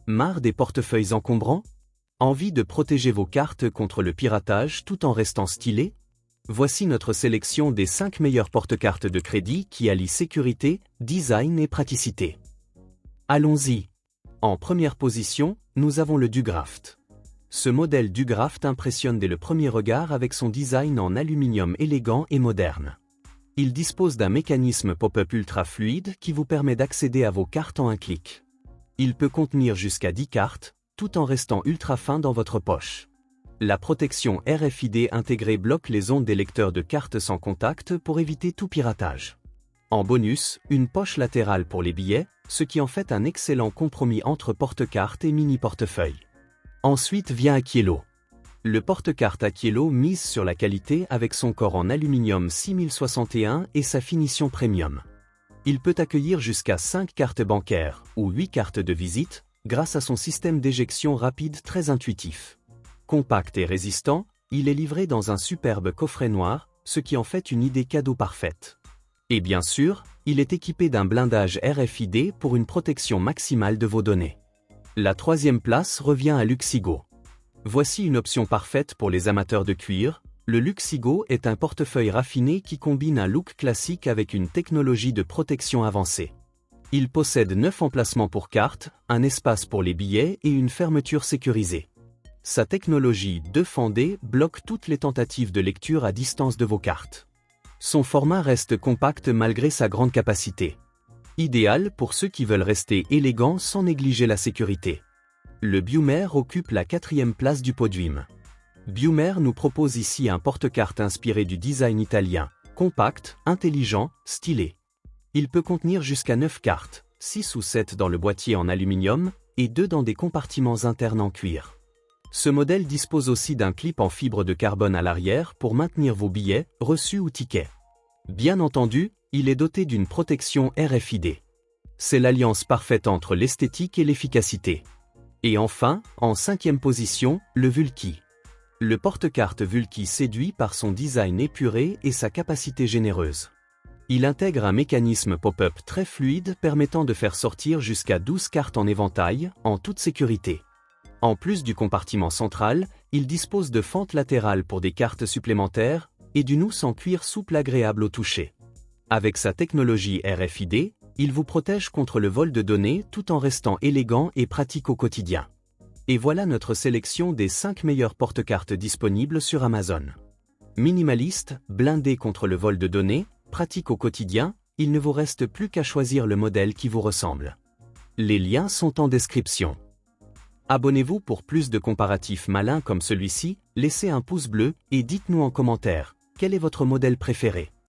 Marre des portefeuilles encombrants? Envie de protéger vos cartes contre le piratage tout en restant stylé? Voici notre sélection des 5 meilleurs porte-cartes de crédit qui allient sécurité, design et praticité. Allons-y. En première position, nous avons le Dugraft. Ce modèle Dugraft impressionne dès le premier regard avec son design en aluminium élégant et moderne. Il dispose d'un mécanisme pop-up ultra fluide qui vous permet d'accéder à vos cartes en un clic. Il peut contenir jusqu'à 10 cartes, tout en restant ultra fin dans votre poche. La protection RFID intégrée bloque les ondes des lecteurs de cartes sans contact pour éviter tout piratage. En bonus, une poche latérale pour les billets, ce qui en fait un excellent compromis entre porte-cartes et mini-portefeuille. Ensuite vient Achiello. Le porte-cartes Achiello mise sur la qualité avec son corps en aluminium 6061 et sa finition premium. Il peut accueillir jusqu'à 5 cartes bancaires ou 8 cartes de visite, grâce à son système d'éjection rapide très intuitif. Compact et résistant, il est livré dans un superbe coffret noir, ce qui en fait une idée cadeau parfaite. Et bien sûr, il est équipé d'un blindage RFID pour une protection maximale de vos données. La troisième place revient à Luxigo. Voici une option parfaite pour les amateurs de cuir. Le Luxigo est un portefeuille raffiné qui combine un look classique avec une technologie de protection avancée. Il possède 9 emplacements pour cartes, un espace pour les billets et une fermeture sécurisée. Sa technologie 2D bloque toutes les tentatives de lecture à distance de vos cartes. Son format reste compact malgré sa grande capacité. Idéal pour ceux qui veulent rester élégants sans négliger la sécurité. Le Biomer occupe la 4e place du podium. Biomer nous propose ici un porte-cartes inspiré du design italien, compact, intelligent, stylé. Il peut contenir jusqu'à 9 cartes, 6 ou 7 dans le boîtier en aluminium, et 2 dans des compartiments internes en cuir. Ce modèle dispose aussi d'un clip en fibre de carbone à l'arrière pour maintenir vos billets, reçus ou tickets. Bien entendu, il est doté d'une protection RFID. C'est l'alliance parfaite entre l'esthétique et l'efficacité. Et enfin, en 5e position, le Vulki. Le porte-cartes Vulki séduit par son design épuré et sa capacité généreuse. Il intègre un mécanisme pop-up très fluide permettant de faire sortir jusqu'à 12 cartes en éventail, en toute sécurité. En plus du compartiment central, il dispose de fentes latérales pour des cartes supplémentaires, et d'une housse en cuir souple agréable au toucher. Avec sa technologie RFID, il vous protège contre le vol de données tout en restant élégant et pratique au quotidien. Et voilà notre sélection des 5 meilleurs porte-cartes disponibles sur Amazon. Minimaliste, blindé contre le vol de données, pratique au quotidien, il ne vous reste plus qu'à choisir le modèle qui vous ressemble. Les liens sont en description. Abonnez-vous pour plus de comparatifs malins comme celui-ci, laissez un pouce bleu et dites-nous en commentaire, quel est votre modèle préféré.